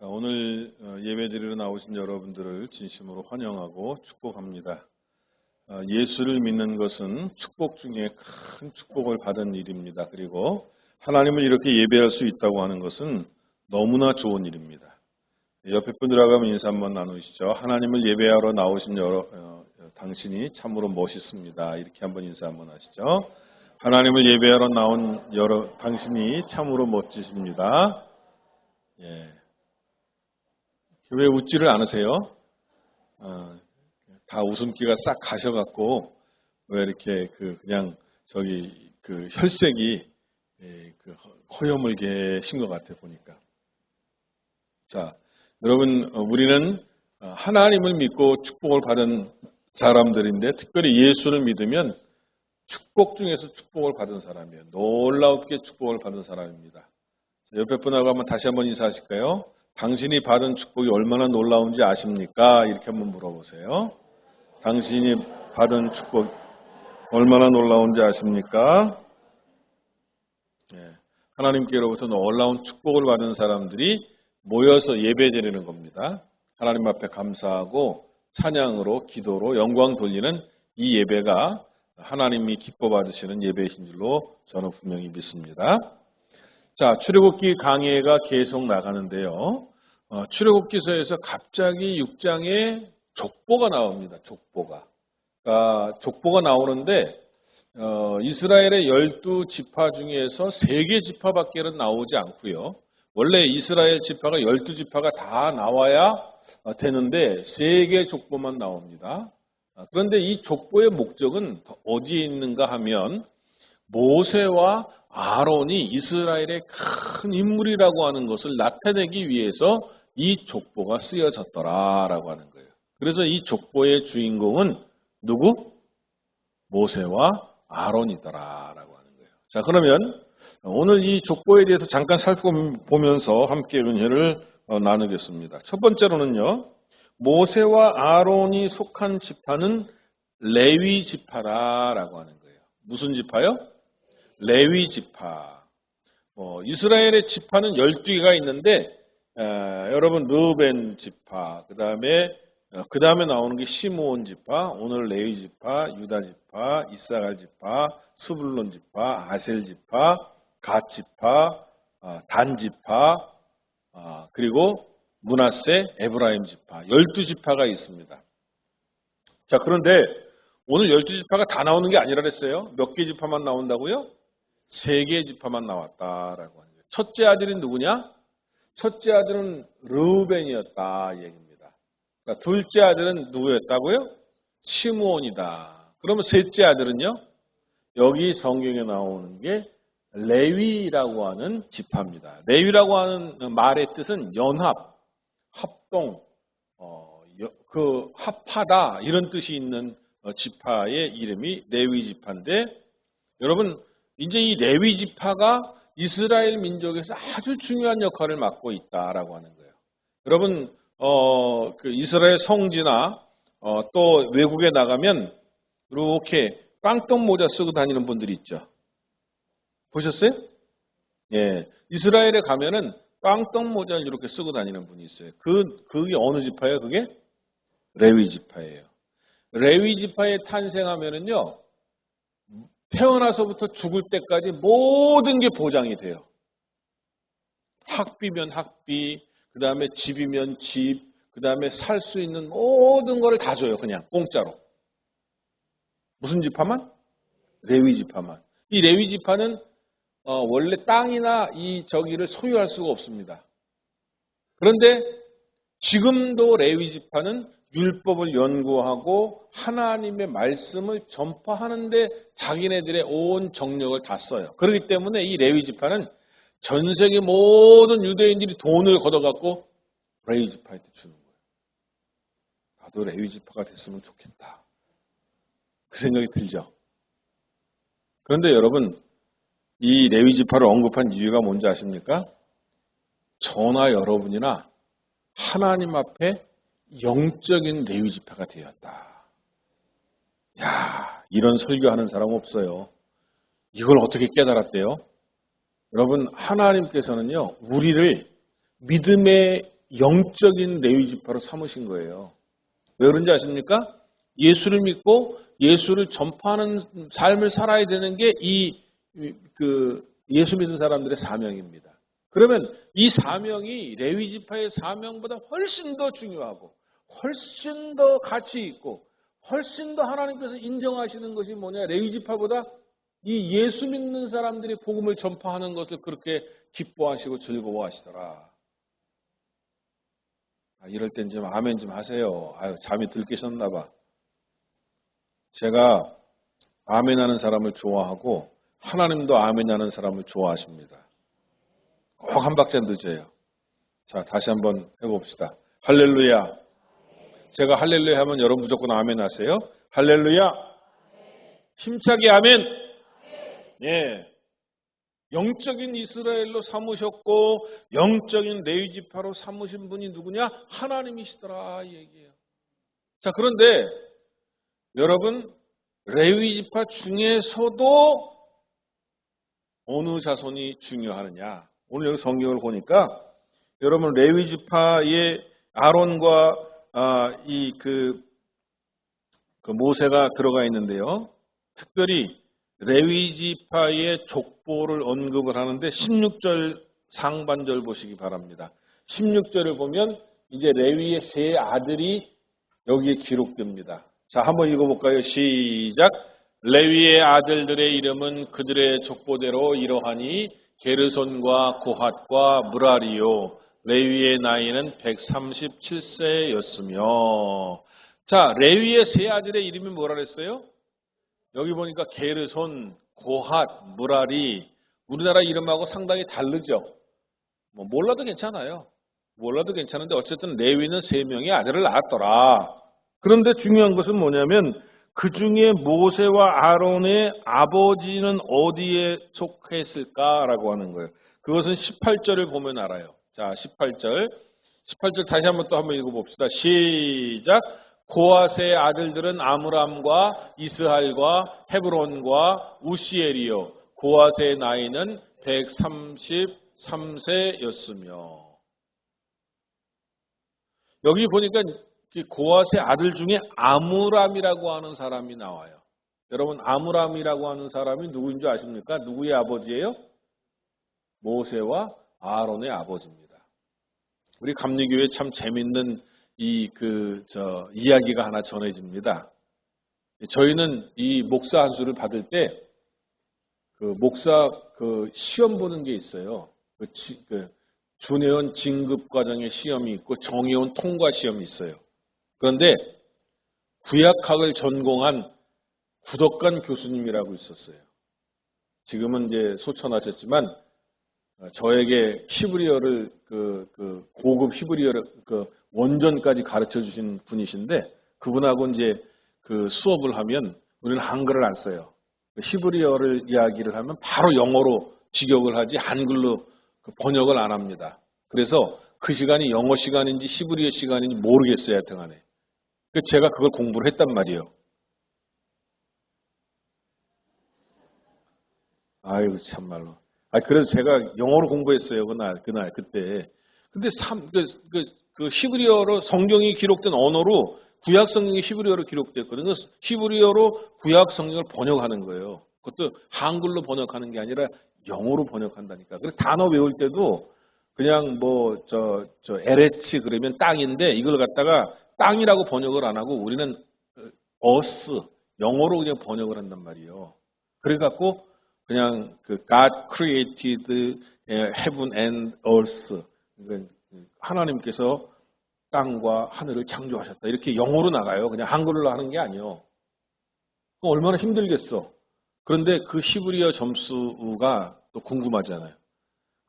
오늘 예배드리러 나오신 여러분들을 진심으로 환영하고 축복합니다. 예수를 믿는 것은 축복 중에 큰 축복을 받은 일입니다. 그리고 하나님을 이렇게 예배할 수 있다고 하는 것은 너무나 좋은 일입니다. 옆에 분들하고 한번 인사 한번 나누시죠. 하나님을 예배하러 나오신 당신이 참으로 멋있습니다. 이렇게 한번 인사 한번 하시죠. 하나님을 예배하러 나온 당신이 참으로 멋지십니다. 예. 왜 웃지를 않으세요? 다 웃음기가 싹 가셔갖고 왜 이렇게 그냥 혈색이 허여물 계신 것 같아 보니까. 자, 여러분 우리는 하나님을 믿고 축복을 받은 사람들인데 특별히 예수를 믿으면 축복 중에서 축복을 받은 사람이에요. 놀랍게 축복을 받은 사람입니다. 옆에 분하고 다시 한번 인사하실까요? 당신이 받은 축복이 얼마나 놀라운지 아십니까? 이렇게 한번 물어보세요. 당신이 받은 축복 얼마나 놀라운지 아십니까? 하나님께로부터 놀라운 축복을 받은 사람들이 모여서 예배드리는 겁니다. 하나님 앞에 감사하고 찬양으로 기도로 영광 돌리는 이 예배가 하나님이 기뻐 받으시는 예배이신 줄로 저는 분명히 믿습니다. 자, 출애굽기 강해가 계속 나가는데요. 출애굽기서에서 갑자기 6장에 족보가 나옵니다. 족보가. 족보가 나오는데 이스라엘의 12지파 중에서 3개 지파밖에는 나오지 않고요. 원래 이스라엘 지파가 12지파가 다 나와야 되는데 3개 족보만 나옵니다. 그런데 이 족보의 목적은 어디에 있는가 하면 모세와 아론이 이스라엘의 큰 인물이라고 하는 것을 나타내기 위해서 이 족보가 쓰여졌더라라고 하는 거예요. 그래서 이 족보의 주인공은 누구? 모세와 아론이더라라고 하는 거예요. 자, 그러면 오늘 이 족보에 대해서 잠깐 살펴보면서 함께 은혜를 나누겠습니다. 첫 번째로는요. 모세와 아론이 속한 지파는 레위 지파라고 하는 거예요. 무슨 지파요? 레위 지파. 이스라엘의 지파는 12개가 있는데 여러분 르벤 지파, 그 다음에 나오는 게 시므온 지파, 오늘 레위 지파, 유다 지파, 이사갈 지파, 스불론 지파, 아셀 지파, 갓 지파, 단 지파, 그리고 므낫세, 에브라임 지파 12지파가 있습니다. 자, 그런데 오늘 12지파가 다 나오는 게 아니라 그랬어요. 몇 개 지파만 나온다고요? 3개 지파만 나왔다라고 하는 거예요. 첫째 아들이 누구냐? 첫째 아들은 르우벤이었다 이 얘기입니다. 자, 둘째 아들은 누구였다고요? 시므온이다. 그러면 셋째 아들은요? 여기 성경에 나오는 게 레위라고 하는 지파입니다. 레위라고 하는 말의 뜻은 연합, 합동, 합하다 이런 뜻이 있는 지파의 이름이 레위 지파인데 여러분 이제 이 레위 지파가 이스라엘 민족에서 아주 중요한 역할을 맡고 있다라고 하는 거예요. 여러분 이스라엘 성지나 또 외국에 나가면 이렇게 빵떡 모자 쓰고 다니는 분들이 있죠. 보셨어요? 예, 이스라엘에 가면은 빵떡 모자를 이렇게 쓰고 다니는 분이 있어요. 그게 어느 지파예요? 그게 레위 지파예요. 레위 지파에 탄생하면은요, 태어나서부터 죽을 때까지 모든 게 보장이 돼요. 학비면 학비, 그 다음에 집이면 집, 그 다음에 살 수 있는 모든 거를 다 줘요. 그냥 공짜로. 무슨 지파만? 레위 지파만. 이 레위 지파는 원래 땅이나 이 저기를 소유할 수가 없습니다. 그런데 지금도 레위 지파는 율법을 연구하고 하나님의 말씀을 전파하는데 자기네들의 온 정력을 다 써요. 그렇기 때문에 이 레위 지파는 전 세계 모든 유대인들이 돈을 걷어갖고 레위 지파한테 주는 거예요. 나도 레위 지파가 됐으면 좋겠다. 그 생각이 들죠. 그런데 여러분 이 레위 지파를 언급한 이유가 뭔지 아십니까? 저나 여러분이나 하나님 앞에 영적인 레위 지파가 되었다. 야, 이런 설교하는 사람 없어요. 이걸 어떻게 깨달았대요? 여러분 하나님께서는요 우리를 믿음의 영적인 레위 지파로 삼으신 거예요. 왜 그런지 아십니까? 예수를 믿고 예수를 전파하는 삶을 살아야 되는 게 예수 믿는 사람들의 사명입니다. 그러면 이 사명이 레위 지파의 사명보다 훨씬 더 중요하고 훨씬 더 가치 있고 훨씬 더 하나님께서 인정하시는 것이 뭐냐? 레위 지파보다 이 예수 믿는 사람들이 복음을 전파하는 것을 그렇게 기뻐하시고 즐거워하시더라. 이럴 땐 좀 아멘 좀 하세요. 잠이 들 깨셨나 봐. 제가 아멘하는 사람을 좋아하고 하나님도 아멘하는 사람을 좋아하십니다. 꼭 한 박자 늦어요. 자, 다시 한번 해봅시다. 할렐루야. 제가 할렐루야 하면 여러분 무조건 아멘 하세요. 할렐루야. 힘차게 아멘. 예. 영적인 이스라엘로 삼으셨고 영적인 레위 지파로 삼으신 분이 누구냐? 하나님이시더라 이 얘기예요. 자, 그런데 여러분 레위 지파 중에서도 어느 자손이 중요하느냐? 오늘 여기 성경을 보니까 여러분 레위 지파의 아론과 모세가 들어가 있는데요. 특별히 레위 지파의 족보를 언급을 하는데 16절 상반절 보시기 바랍니다. 16절을 보면 이제 레위의 세 아들이 여기에 기록됩니다. 자, 한번 읽어볼까요? 시작. 레위의 아들들의 이름은 그들의 족보대로 이러하니 게르손과 고핫과 무라리요. 레위의 나이는 137세였으며. 자, 레위의 세 아들의 이름이 뭐라 그랬어요? 여기 보니까 게르손, 고핫, 무라리. 우리나라 이름하고 상당히 다르죠. 몰라도 괜찮아요. 몰라도 괜찮은데 어쨌든 레위는 세 명의 아들을 낳았더라. 그런데 중요한 것은 뭐냐면 그 중에 모세와 아론의 아버지는 어디에 속했을까라고 하는 거예요. 그것은 18절을 보면 알아요. 자, 18절 다시 한번 또 한번 읽어봅시다. 시작. 고핫의 아들들은 아므람과 이스할과 헤브론과 우시엘이요. 고핫의 나이는 133세였으며. 여기 보니까 고핫의 아들 중에 아므람이라고 하는 사람이 나와요. 여러분 아므람이라고 하는 사람이 누구인 줄 아십니까? 누구의 아버지예요? 모세와 아론의 아버지입니다. 우리 감리교회에 참 재밌는 이야기가 하나 전해집니다. 저희는 이 목사 한 수를 받을 때 목사 시험 보는 게 있어요. 준회원 진급 과정의 시험이 있고 정회원 통과 시험이 있어요. 그런데 구약학을 전공한 구덕관 교수님이라고 있었어요. 지금은 이제 소천하셨지만 저에게 히브리어를 고급 히브리어를 원전까지 가르쳐 주신 분이신데 그분하고 이제 수업을 하면 우리는 한글을 안 써요. 히브리어를 이야기를 하면 바로 영어로 직역을 하지 한글로 번역을 안 합니다. 그래서 그 시간이 영어 시간인지 히브리어 시간인지 모르겠어요. 하여튼간에. 제가 그걸 공부를 했단 말이에요. 아이고 참말로. 그래서 제가 영어로 공부했어요. 그때. 근데 히브리어로 성경이 기록된 언어로 구약 성경이 히브리어로 기록됐거든요. 히브리어로 구약 성경을 번역하는 거예요. 그것도 한글로 번역하는 게 아니라 영어로 번역한다니까. 그래서 단어 외울 때도 그냥 에레츠 그러면 땅인데 이걸 갖다가 땅이라고 번역을 안 하고 우리는 어스 영어로 그냥 번역을 한단 말이에요. 그래갖고 그냥 God created heaven and earth. 그러니까 하나님께서 땅과 하늘을 창조하셨다. 이렇게 영어로 나가요. 그냥 한글로 하는 게 아니에요. 얼마나 힘들겠어. 그런데 그 히브리어 점수가 또 궁금하잖아요.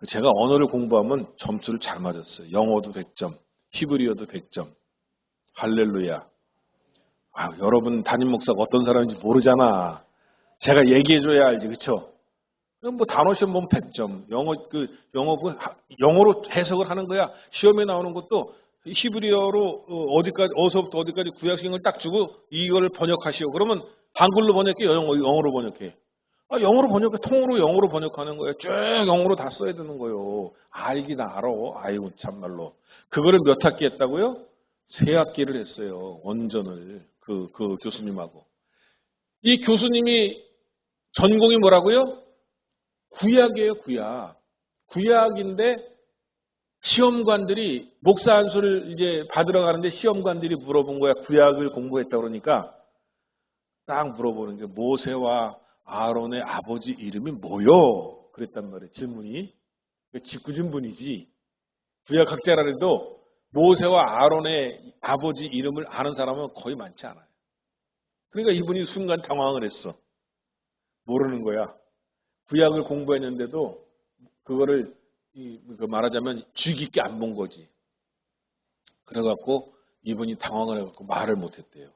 제가 언어를 공부하면 점수를 잘 맞았어요. 영어도 100점, 히브리어도 100점. 할렐루야. 여러분 담임 목사가 어떤 사람인지 모르잖아. 제가 얘기해줘야 알지, 그렇죠? 단어 시험 보면 100점. 영어로 해석을 하는 거야. 시험에 나오는 것도 히브리어로 어디서부터 어디까지 구약성경을 딱 주고 이걸 번역하시오. 그러면 한글로 번역해, 영어로 번역해. 영어로 통으로 영어로 번역하는 거예요. 쭉 영어로 다 써야 되는 거예요. 알긴 알아. 아이고, 참말로. 그거를 몇 학기 했다고요? 3학기를 했어요. 원전을. 그 교수님하고. 이 교수님이 전공이 뭐라고요? 구약이에요, 구약. 구약인데 시험관들이 목사 안수를 이제 받으러 가는데 시험관들이 물어본 거야. 구약을 공부했다 그러니까 딱 물어보는 게 모세와 아론의 아버지 이름이 뭐요? 그랬단 말이에요. 질문이. 짓궂은 분이지. 구약학자라 해도 모세와 아론의 아버지 이름을 아는 사람은 거의 많지 않아요. 그러니까 이분이 순간 당황을 했어. 모르는 거야. 구약을 공부했는데도 그거를 말하자면 주의 깊게 안 본 거지. 그래갖고 이분이 당황을 해갖고 말을 못했대요.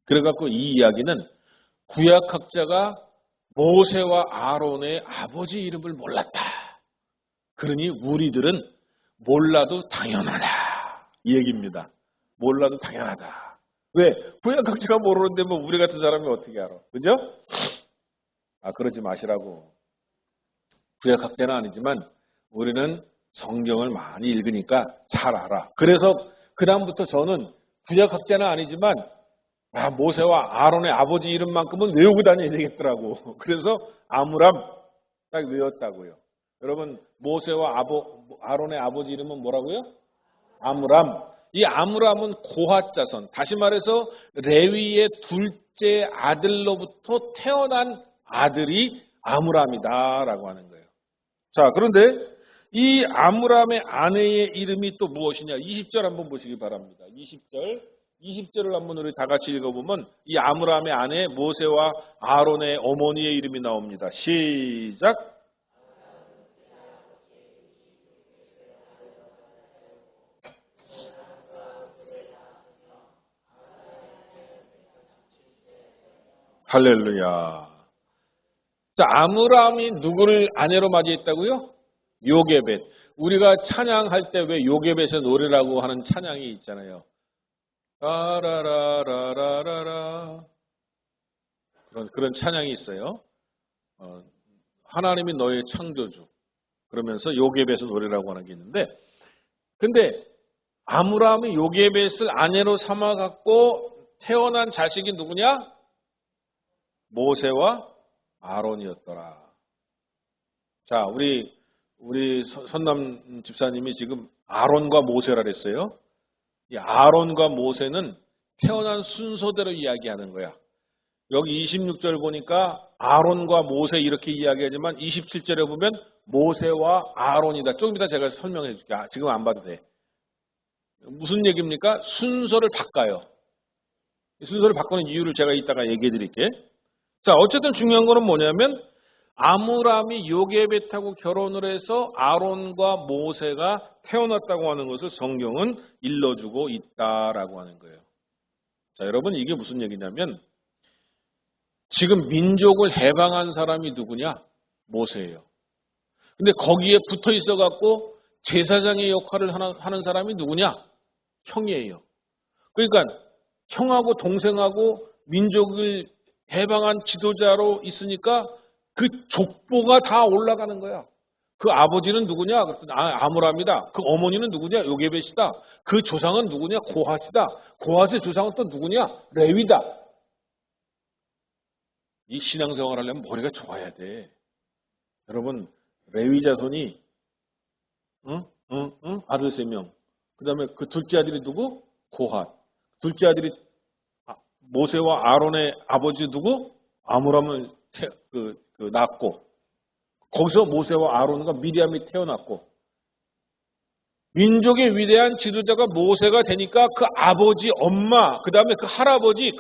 그래갖고 이 이야기는 구약학자가 모세와 아론의 아버지 이름을 몰랐다. 그러니 우리들은 몰라도 당연하다. 이 얘기입니다. 몰라도 당연하다. 왜? 구약학자가 모르는데 뭐 우리 같은 사람이 어떻게 알아? 그죠? 그러지 마시라고. 구약학자는 아니지만 우리는 성경을 많이 읽으니까 잘 알아. 그래서 그다음부터 저는 구약학자는 아니지만 모세와 아론의 아버지 이름만큼은 외우고 다녀야 되겠더라고. 그래서 아므람 딱 외웠다고요. 여러분 모세와 아론의 아버지 이름은 뭐라고요? 아므람. 이 아므람은 고핫 자손. 다시 말해서 레위의 둘째 아들로부터 태어난 아들이 아므람이다라고 하는 거예요. 자, 그런데 이 아므람의 아내의 이름이 또 무엇이냐? 20절 한번 보시기 바랍니다. 20절을 한번 우리 다 같이 읽어보면 이 아므람의 아내 모세와 아론의 어머니의 이름이 나옵니다. 시작. 할렐루야. 자, 아므람이 누구를 아내로 맞이했다고요? 요게벳. 우리가 찬양할 때 왜 요게벳의 노래라고 하는 찬양이 있잖아요. 라라라라라라 그런 찬양이 있어요. 하나님이 너의 창조주. 그러면서 요게벳의 노래라고 하는 게 있는데, 근데 아므람이 요게벳을 아내로 삼아 갖고 태어난 자식이 누구냐? 모세와 아론이었더라. 자, 우리 선남 집사님이 지금 아론과 모세라 그랬어요. 이 아론과 모세는 태어난 순서대로 이야기하는 거야. 여기 26절 보니까 아론과 모세 이렇게 이야기하지만 27절에 보면 모세와 아론이다. 조금 이따 제가 설명해 줄게. 지금 안 봐도 돼. 무슨 얘기입니까? 순서를 바꿔요. 순서를 바꾸는 이유를 제가 이따가 얘기해 드릴게. 자, 어쨌든 중요한 거는 뭐냐면 아므람이 요게벳하고 결혼을 해서 아론과 모세가 태어났다고 하는 것을 성경은 일러주고 있다라고 하는 거예요. 자, 여러분 이게 무슨 얘기냐면 지금 민족을 해방한 사람이 누구냐? 모세예요. 근데 거기에 붙어 있어 갖고 제사장의 역할을 하는 사람이 누구냐? 형이에요. 그러니까 형하고 동생하고 민족을 해방한 지도자로 있으니까 그 족보가 다 올라가는 거야. 그 아버지는 누구냐? 아므람이다. 그 어머니는 누구냐? 요게벳이다. 그 조상은 누구냐? 고핫이다. 고핫의 조상은 또 누구냐? 레위다. 이 신앙생활 하려면 머리가 좋아야 돼. 여러분, 레위 자손이 아들 3명. 그 다음에 그 둘째 아들이 누구? 고핫. 둘째 아들이 모세와 아론의 아버지 누구? 아므람을 낳고 거기서 모세와 아론과 미리암이 태어났고 민족의 위대한 지도자가 모세가 되니까 그 아버지, 엄마, 그 다음에 그 할아버지,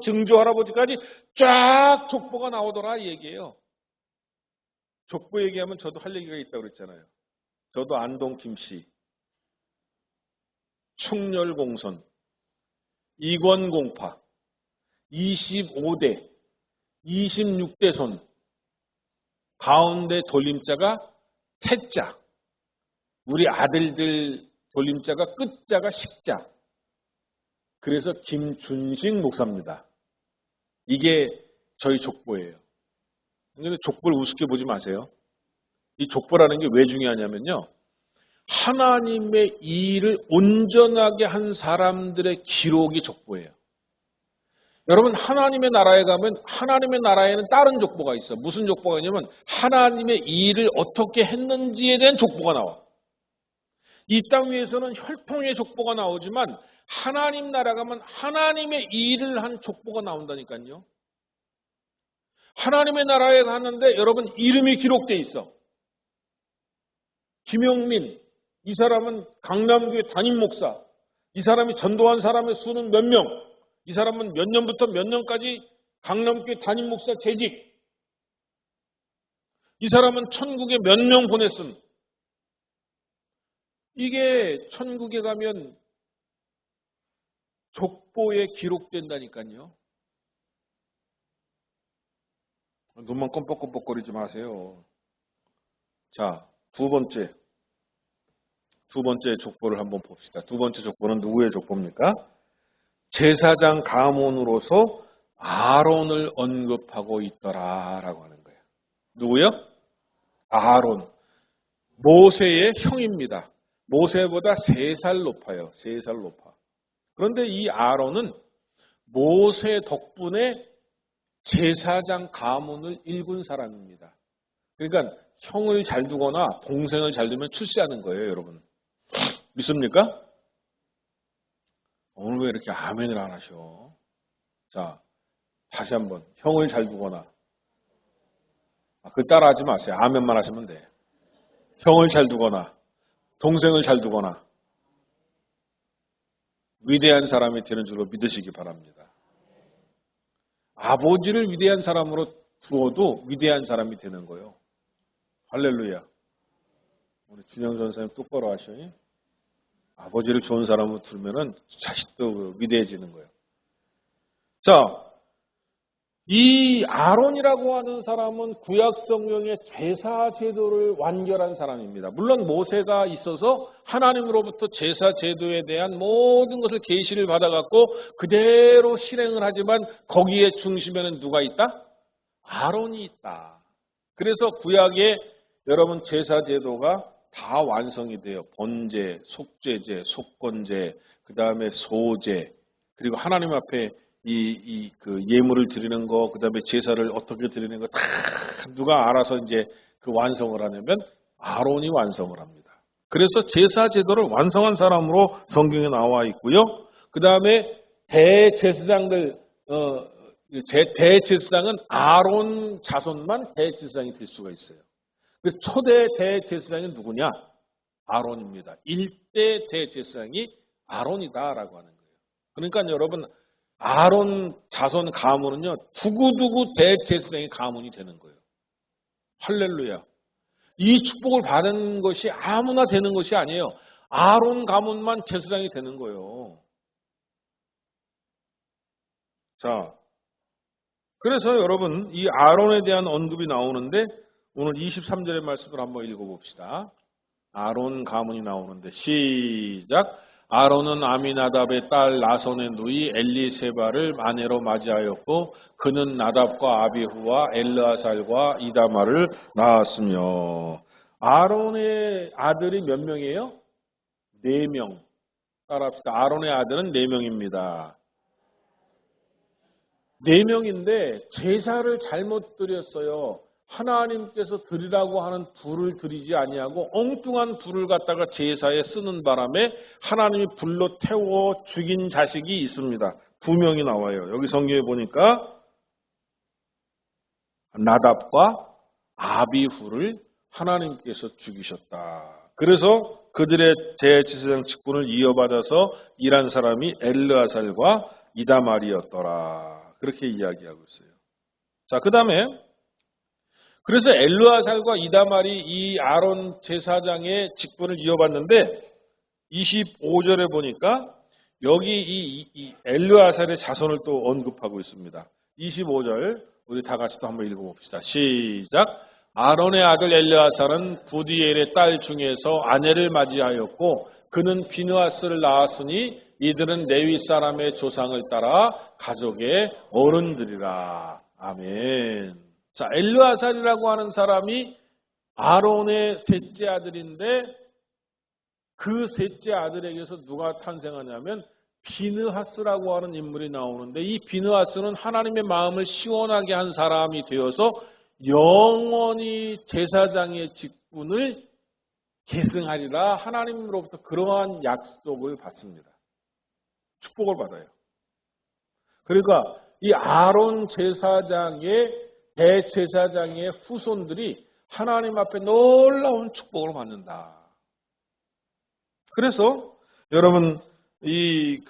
증조 할아버지까지 쫙 족보가 나오더라 이 얘기예요. 족보 얘기하면 저도 할 얘기가 있다고 그랬잖아요. 저도 안동 김씨, 충렬공선, 이권공파, 25대, 26대 손, 가운데 돌림자가 태자, 우리 아들들 돌림자가 끝자가 식자. 그래서 김준식 목사입니다. 이게 저희 족보예요. 근데 족보를 우습게 보지 마세요. 이 족보라는 게 왜 중요하냐면요. 하나님의 일을 온전하게 한 사람들의 기록이 족보예요. 여러분, 하나님의 나라에 가면 하나님의 나라에는 다른 족보가 있어. 무슨 족보가 있냐면 하나님의 일을 어떻게 했는지에 대한 족보가 나와. 이 땅 위에서는 혈통의 족보가 나오지만 하나님 나라 가면 하나님의 일을 한 족보가 나온다니까요. 하나님의 나라에 갔는데 여러분 이름이 기록돼 있어. 김영민, 이 사람은 강남교회 담임 목사. 이 사람이 전도한 사람의 수는 몇 명. 이 사람은 몇 년부터 몇 년까지 강남교회 담임 목사 재직. 이 사람은 천국에 몇 명 보냈음. 이게 천국에 가면 족보에 기록된다니까요. 눈만 껌뻑껌뻑거리지 마세요. 자, 두 번째 족보를 한번 봅시다. 두 번째 족보는 누구의 족보입니까? 제사장 가문으로서 아론을 언급하고 있더라라고 하는 거예요. 누구요? 아론. 모세의 형입니다. 모세보다 3살 높아요. 3살 높아. 그런데 이 아론은 모세 덕분에 제사장 가문을 일군 사람입니다. 그러니까 형을 잘 두거나 동생을 잘 두면 출세하는 거예요, 여러분. 믿습니까? 오늘 왜 이렇게 아멘을 안 하셔? 자, 다시 한번. 형을 잘 두거나. 그 따라하지 마세요. 아멘만 하시면 돼. 형을 잘 두거나, 동생을 잘 두거나, 위대한 사람이 되는 줄로 믿으시기 바랍니다. 아버지를 위대한 사람으로 두어도 위대한 사람이 되는 거예요. 할렐루야. 우리 준영 전사님 똑바로 하셔요. 아버지를 좋은 사람으로 두면은 자식도 위대해지는 거예요. 자, 이 아론이라고 하는 사람은 구약 성경의 제사 제도를 완결한 사람입니다. 물론 모세가 있어서 하나님으로부터 제사 제도에 대한 모든 것을 계시를 받아갖고 그대로 실행을 하지만 거기에 중심에는 누가 있다? 아론이 있다. 그래서 구약에 여러분 제사 제도가 다 완성이 돼요. 번제, 속죄제, 속건제, 그 다음에 소제, 그리고 하나님 앞에 그 예물을 드리는 거, 그 다음에 제사를 어떻게 드리는 거 다 누가 알아서 이제 그 완성을 하냐면 아론이 완성을 합니다. 그래서 제사 제도를 완성한 사람으로 성경에 나와 있고요. 그 다음에 대제사장들, 대제사장은 아론 자손만 대제사장이 될 수가 있어요. 그 초대 대제사장이 누구냐? 아론입니다. 1대 대제사장이 아론이다라고 하는 거예요. 그러니까 여러분 아론 자손 가문은요 두고두고 대제사장의 가문이 되는 거예요. 할렐루야. 이 축복을 받은 것이 아무나 되는 것이 아니에요. 아론 가문만 제사장이 되는 거예요. 자, 그래서 여러분 이 아론에 대한 언급이 나오는데 오늘 23절의 말씀을 한번 읽어봅시다. 아론 가문이 나오는데 시작. 아론은 아미나답의 딸 나손의 누이 엘리세바를 아내로 맞이하였고 그는 나답과 아비후와 엘르아살과 이다마를 낳았으며 아론의 아들이 몇 명이에요? 4명. 따라합시다. 아론의 아들은 4명입니다. 4명인데 제사를 잘못 드렸어요. 하나님께서 드리라고 하는 불을 드리지 아니하고 엉뚱한 불을 갖다가 제사에 쓰는 바람에 하나님이 불로 태워 죽인 자식이 있습니다. 2명이 나와요. 여기 성경에 보니까 나답과 아비후를 하나님께서 죽이셨다. 그래서 그들의 대제사장 직분을 이어받아서 일한 사람이 엘르아살과 이다말이었더라. 그렇게 이야기하고 있어요. 자, 그 다음에 그래서 엘르아살과 이다말이 이 아론 제사장의 직분을 이어받는데 25절에 보니까 여기 이 엘르아살의 자손을 또 언급하고 있습니다. 25절 우리 다 같이 또 한번 읽어봅시다. 시작. 아론의 아들 엘르아살은 부디엘의 딸 중에서 아내를 맞이하였고 그는 비느하스를 낳았으니 이들은 레위 사람의 조상을 따라 가족의 어른들이라. 아멘. 자, 엘르아살이라고 하는 사람이 아론의 셋째 아들인데 그 셋째 아들에게서 누가 탄생하냐면 비느하스라고 하는 인물이 나오는데 이 비느하스는 하나님의 마음을 시원하게 한 사람이 되어서 영원히 제사장의 직분을 계승하리라 하나님으로부터 그러한 약속을 받습니다. 축복을 받아요. 그러니까 이 아론 제사장의 대제사장의 후손들이 하나님 앞에 놀라운 축복을 받는다. 그래서 여러분 이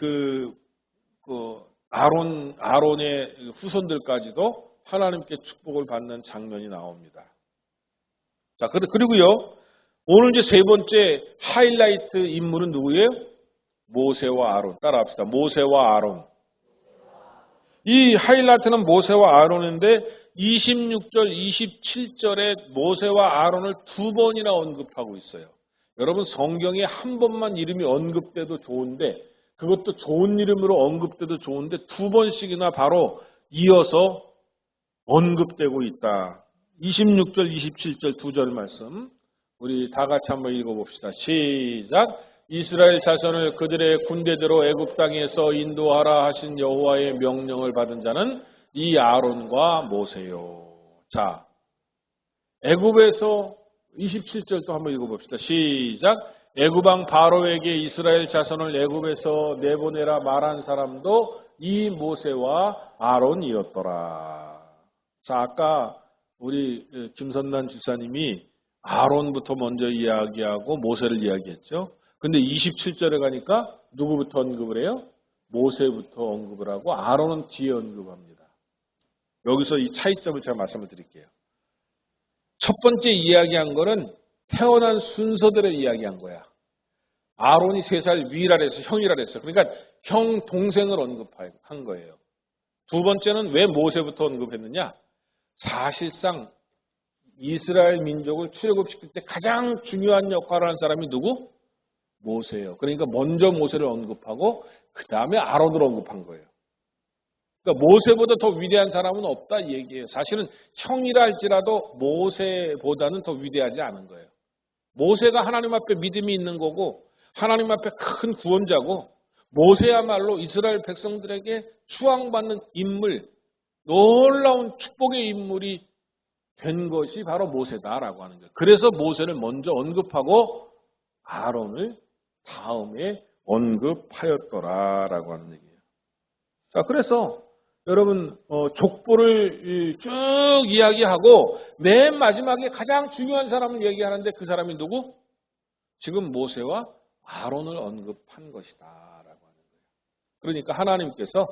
아론의 후손들까지도 하나님께 축복을 받는 장면이 나옵니다. 자, 그리고요. 오늘 이제 세 번째 하이라이트 인물은 누구예요? 모세와 아론. 따라합시다. 모세와 아론. 이 하이라이트는 모세와 아론인데 26절, 27절에 모세와 아론을 두 번이나 언급하고 있어요. 여러분 성경에 한 번만 이름이 언급돼도 좋은데 그것도 좋은 이름으로 언급돼도 좋은데 두 번씩이나 바로 이어서 언급되고 있다. 26절, 27절 두 절 말씀 우리 다 같이 한번 읽어봅시다. 시작. 이스라엘 자손을 그들의 군대대로 애굽 땅에서 인도하라 하신 여호와의 명령을 받은 자는 이 아론과 모세요. 자, 애굽에서 27절 또 한번 읽어봅시다. 시작. 애굽왕 바로에게 이스라엘 자손을 애굽에서 내보내라 말한 사람도 이 모세와 아론이었더라. 자, 아까 우리 김선난 집사님이 아론부터 먼저 이야기하고 모세를 이야기했죠. 근데 27절에 가니까 누구부터 언급을 해요? 모세부터 언급을 하고 아론은 뒤에 언급합니다. 여기서 이 차이점을 제가 말씀을 드릴게요. 첫 번째 이야기한 거는 태어난 순서대로 이야기한 거야. 아론이 3살 위라 그랬어, 형이라 그랬어. 그러니까 형, 동생을 언급한 거예요. 두 번째는 왜 모세부터 언급했느냐? 사실상 이스라엘 민족을 출애굽시킬 때 가장 중요한 역할을 한 사람이 누구? 모세예요. 그러니까 먼저 모세를 언급하고 그 다음에 아론을 언급한 거예요. 그러니까 모세보다 더 위대한 사람은 없다 이 얘기예요. 사실은 형이라 할지라도 모세보다는 더 위대하지 않은 거예요. 모세가 하나님 앞에 믿음이 있는 거고 하나님 앞에 큰 구원자고 모세야말로 이스라엘 백성들에게 추앙받는 인물, 놀라운 축복의 인물이 된 것이 바로 모세다라고 하는 거예요. 그래서 모세를 먼저 언급하고 아론을 다음에 언급하였더라라고 하는 얘기예요. 자, 그래서 여러분 족보를 쭉 이야기하고 맨 마지막에 가장 중요한 사람을 얘기하는데 그 사람이 누구? 지금 모세와 아론을 언급한 것이다라고 하는 거예요. 그러니까 하나님께서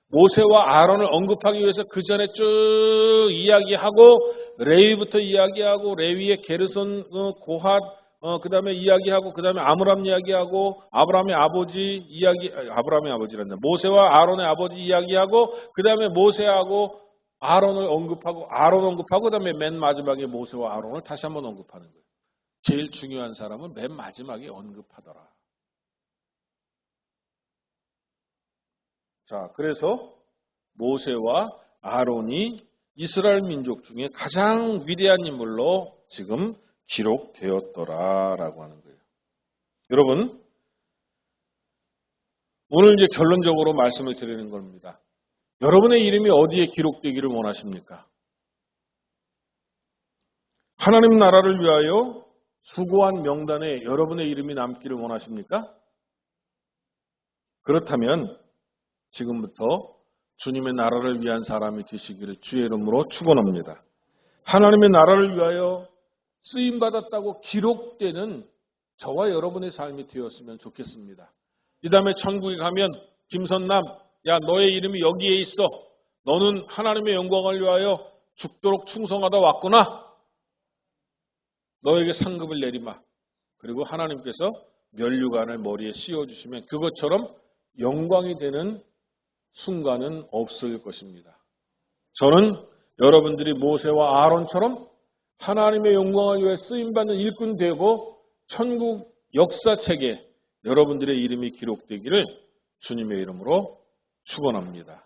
모세와 아론을 언급하기 위해서 그 전에 쭉 이야기하고 레위부터 이야기하고 레위의 게르손, 고핫, 그 다음에 이야기하고 그 다음에 아므람 이야기하고 아브라함의 아버지 이야기, 아브라함의 아버지란다. 모세와 아론의 아버지 이야기하고 그 다음에 모세하고 아론을 언급하고 아론 언급하고 그 다음에 맨 마지막에 모세와 아론을 다시 한번 언급하는 거예요. 제일 중요한 사람은 맨 마지막에 언급하더라. 자, 그래서 모세와 아론이 이스라엘 민족 중에 가장 위대한 인물로 지금 기록되었더라라고 하는 거예요. 여러분, 오늘 이제 결론적으로 말씀을 드리는 겁니다. 여러분의 이름이 어디에 기록되기를 원하십니까? 하나님 나라를 위하여 수고한 명단에 여러분의 이름이 남기를 원하십니까? 그렇다면 지금부터 주님의 나라를 위한 사람이 되시기를 주의 이름으로 축원합니다. 하나님의 나라를 위하여 쓰임받았다고 기록되는 저와 여러분의 삶이 되었으면 좋겠습니다. 이 다음에 천국에 가면 김선남, 야 너의 이름이 여기에 있어. 너는 하나님의 영광을 위하여 죽도록 충성하다 왔구나. 너에게 상급을 내리마. 그리고 하나님께서 면류관을 머리에 씌워주시면 그것처럼 영광이 되는 순간은 없을 것입니다. 저는 여러분들이 모세와 아론처럼 하나님의 영광을 위해 쓰임받는 일꾼 되고 천국 역사책에 여러분들의 이름이 기록되기를 주님의 이름으로 축원합니다.